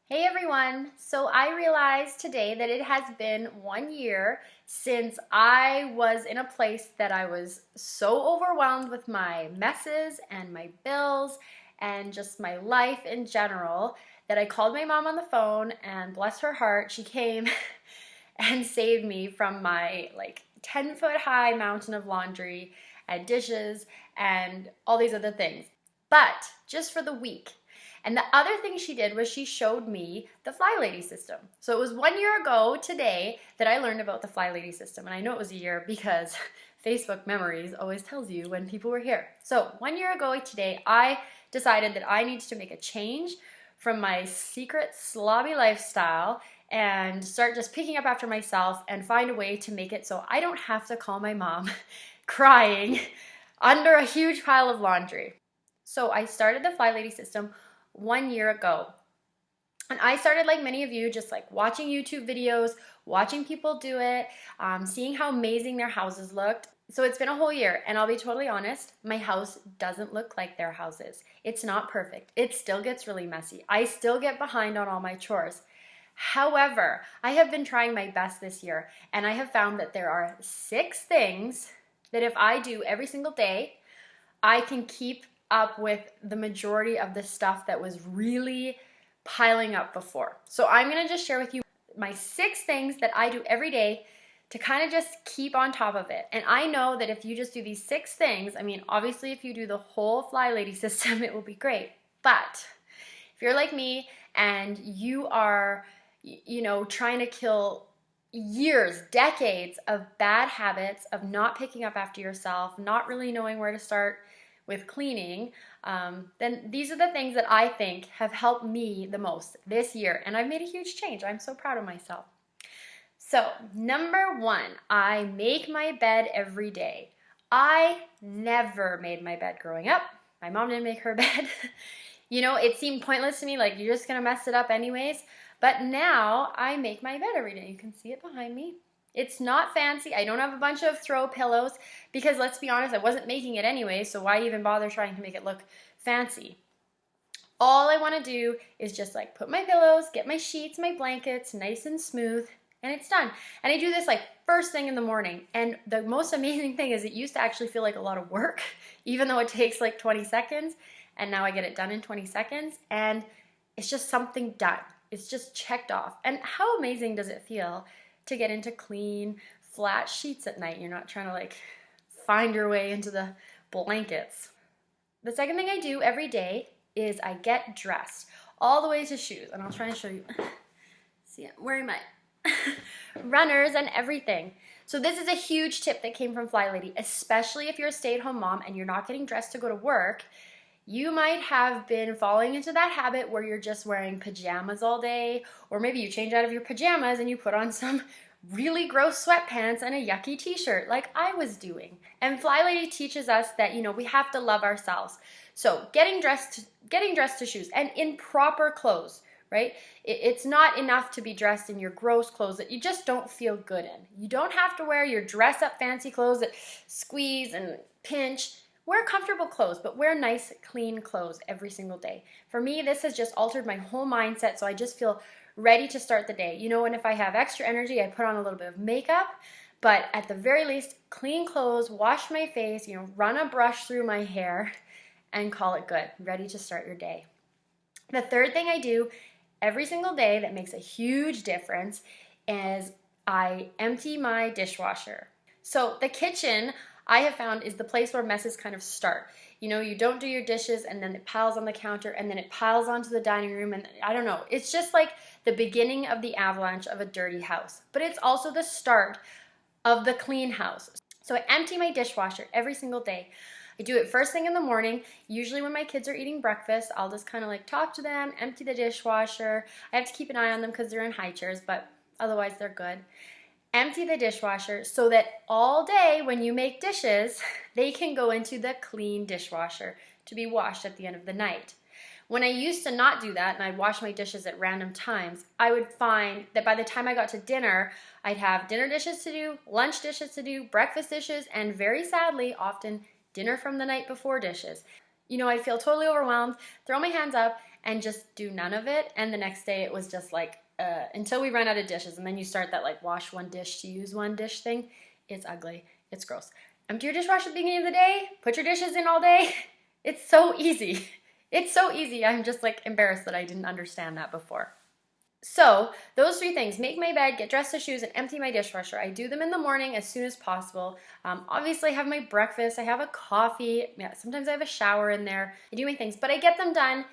Hey everyone! So I realized today that it has been 1 year since I was in a place that I was so overwhelmed with my messes and my bills and just my life in general that I called my mom on the phone, and bless her heart, she came and saved me from my 10-foot high mountain of laundry and dishes and all these other things. But just for the week. And the other thing she did was she showed me the FlyLady system. So it was 1 year ago today that I learned about the FlyLady system. And I know it was a year because Facebook memories always tells you when people were here. So 1 year ago today, I decided that I needed to make a change from my secret slobby lifestyle and start just picking up after myself and find a way to make it so I don't have to call my mom crying under a huge pile of laundry. So I started the FlyLady system 1 year ago. And I started, like many of you, just like watching YouTube videos, watching people do it, seeing how amazing their houses looked. So it's been a whole year, and I'll be totally honest, my house doesn't look like their houses. It's not perfect. It still gets really messy. I still get behind on all my chores. However, I have been trying my best this year, and I have found that there are 6 things that if I do every single day, I can keep up with the majority of the stuff that was really piling up before. So I'm gonna just share with you my 6 things that I do every day to kind of just keep on top of it. And I know that if you just do these 6 things, I mean, obviously if you do the whole FlyLady system, it will be great. But if you're like me and you are, trying to kill years, decades of bad habits of not picking up after yourself, not really knowing where to start with cleaning, then these are the things that I think have helped me the most this year. And I've made a huge change. I'm so proud of myself. So, number 1, I make my bed every day. I never made my bed growing up. My mom didn't make her bed. It seemed pointless to me, like you're just gonna mess it up anyways. But now I make my bed every day. You can see it behind me. It's not fancy. I don't have a bunch of throw pillows because, let's be honest, I wasn't making it anyway, so why even bother trying to make it look fancy? All I want to do is just like put my pillows, get my sheets, my blankets nice and smooth, and it's done. And I do this like first thing in the morning. And the most amazing thing is it used to actually feel like a lot of work, even though it takes like 20 seconds. And now I get it done in 20 seconds, and it's just something done. It's just checked off. And how amazing does it feel to get into clean, flat sheets at night? You're not trying to like find your way into the blankets. The second thing I do every day is I get dressed all the way to shoes. And I'll try and show you. See, I'm wearing my runners and everything. So this is a huge tip that came from FlyLady, especially if you're a stay-at-home mom and you're not getting dressed to go to work. You might have been falling into that habit where you're just wearing pajamas all day, or maybe you change out of your pajamas and you put on some really gross sweatpants and a yucky t-shirt like I was doing. And FlyLady teaches us that, we have to love ourselves. So getting dressed to shoes and in proper clothes, right? It's not enough to be dressed in your gross clothes that you just don't feel good in. You don't have to wear your dress up fancy clothes that squeeze and pinch. Wear comfortable clothes, but wear nice, clean clothes every single day. For me, this has just altered my whole mindset, so I just feel ready to start the day. And if I have extra energy, I put on a little bit of makeup, but at the very least, clean clothes, wash my face, run a brush through my hair, and call it good. Ready to start your day. The third thing I do every single day that makes a huge difference is I empty my dishwasher. So the kitchen, I have found, is the place where messes kind of start. You don't do your dishes and then it piles on the counter and then it piles onto the dining room, and I don't know. It's just like the beginning of the avalanche of a dirty house. But it's also the start of the clean house. So I empty my dishwasher every single day. I do it first thing in the morning. Usually when my kids are eating breakfast, I'll just kind of like talk to them, empty the dishwasher. I have to keep an eye on them because they're in high chairs, but otherwise they're good. Empty the dishwasher so that all day when you make dishes, they can go into the clean dishwasher to be washed at the end of the night. When I used to not do that and I'd wash my dishes at random times, I would find that by the time I got to dinner, I'd have dinner dishes to do, lunch dishes to do, breakfast dishes, and very sadly, often dinner from the night before dishes. I'd feel totally overwhelmed, throw my hands up, and just do none of it. And the next day it was just like, until we ran out of dishes. And then you start that like wash one dish to use one dish thing. It's ugly. It's gross. Empty your dishwasher at the beginning of the day. Put your dishes in all day. It's so easy. It's so easy. I'm just like embarrassed that I didn't understand that before. So those 3 things: make my bed, get dressed to shoes, and empty my dishwasher. I do them in the morning as soon as possible. Obviously I have my breakfast, I have a coffee, yeah, sometimes I have a shower in there, I do my things, but I get them done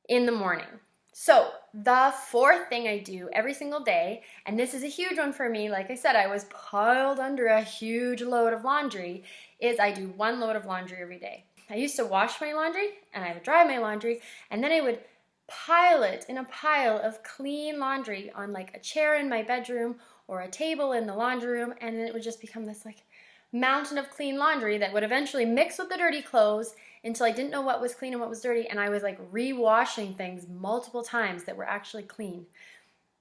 in the morning. So the 4th thing I do every single day, and this is a huge one for me, like I said, I was piled under a huge load of laundry, is I do 1 load of laundry every day. I used to wash my laundry, and I would dry my laundry, and then I would pile it in a pile of clean laundry on like a chair in my bedroom or a table in the laundry room, and then it would just become this like mountain of clean laundry that would eventually mix with the dirty clothes until I didn't know what was clean and what was dirty, and I was like re-washing things multiple times that were actually clean.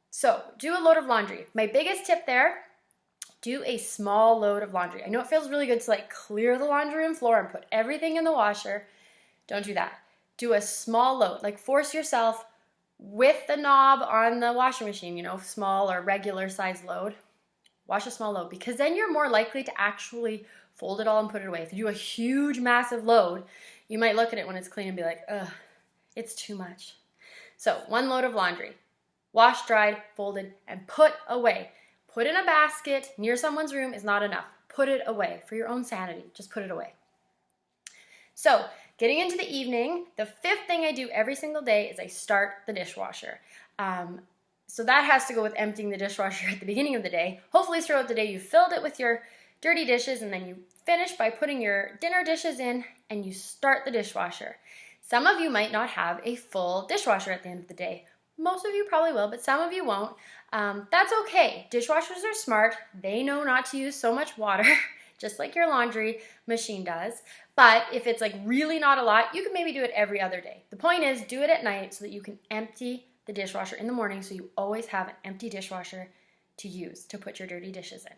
So do a load of laundry. My biggest tip there: do a small load of laundry. I know it feels really good to like clear the laundry room floor and put everything in the washer. Don't do that. Do a small load, like force yourself with the knob on the washing machine, you know, small or regular size load. Wash a small load, because then you're more likely to actually fold it all and put it away. If you do a huge, massive load, you might look at it when it's clean and be like, ugh, it's too much. So 1 load of laundry, washed, dried, folded, and put away. Put in a basket near someone's room is not enough. Put it away for your own sanity. Just put it away. So getting into the evening, the 5th thing I do every single day is I start the dishwasher. So that has to go with emptying the dishwasher at the beginning of the day. Hopefully throughout the day you filled it with your dirty dishes, and then you finish by putting your dinner dishes in and you start the dishwasher. Some of you might not have a full dishwasher at the end of the day. Most of you probably will, but some of you won't. That's okay. Dishwashers are smart. They know not to use so much water, just like your laundry machine does. But if it's like really not a lot, you can maybe do it every other day. The point is, do it at night so that you can empty the dishwasher in the morning, so you always have an empty dishwasher to use to put your dirty dishes in.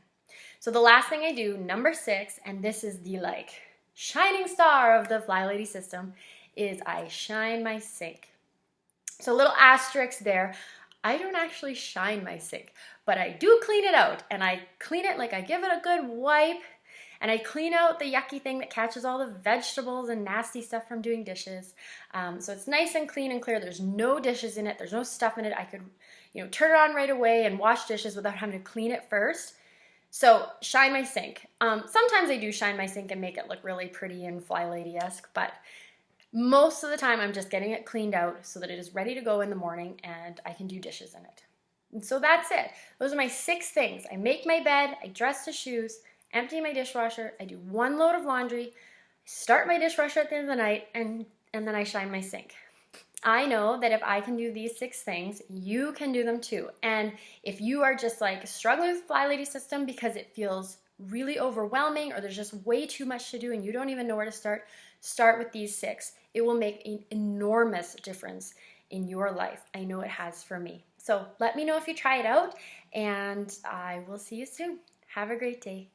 So the last thing I do, number 6, and this is the like shining star of the FlyLady system, is I shine my sink. So a little asterisk there. I don't actually shine my sink, but I do clean it out, and I clean it like I give it a good wipe, and I clean out the yucky thing that catches all the vegetables and nasty stuff from doing dishes. So it's nice and clean and clear. There's no dishes in it. There's no stuff in it. I could, turn it on right away and wash dishes without having to clean it first. So shine my sink. Sometimes I do shine my sink and make it look really pretty and FlyLady-esque, but most of the time I'm just getting it cleaned out so that it is ready to go in the morning and I can do dishes in it. And so that's it. Those are my 6 things. I make my bed, I dress the shoes, empty my dishwasher, I do 1 load of laundry, start my dishwasher at the end of the night, and then I shine my sink. I know that if I can do these 6 things, you can do them too. And if you are just like struggling with FlyLady system because it feels really overwhelming, or there's just way too much to do and you don't even know where to start with these 6. It will make an enormous difference in your life. I know it has for me. So let me know if you try it out, and I will see you soon. Have a great day.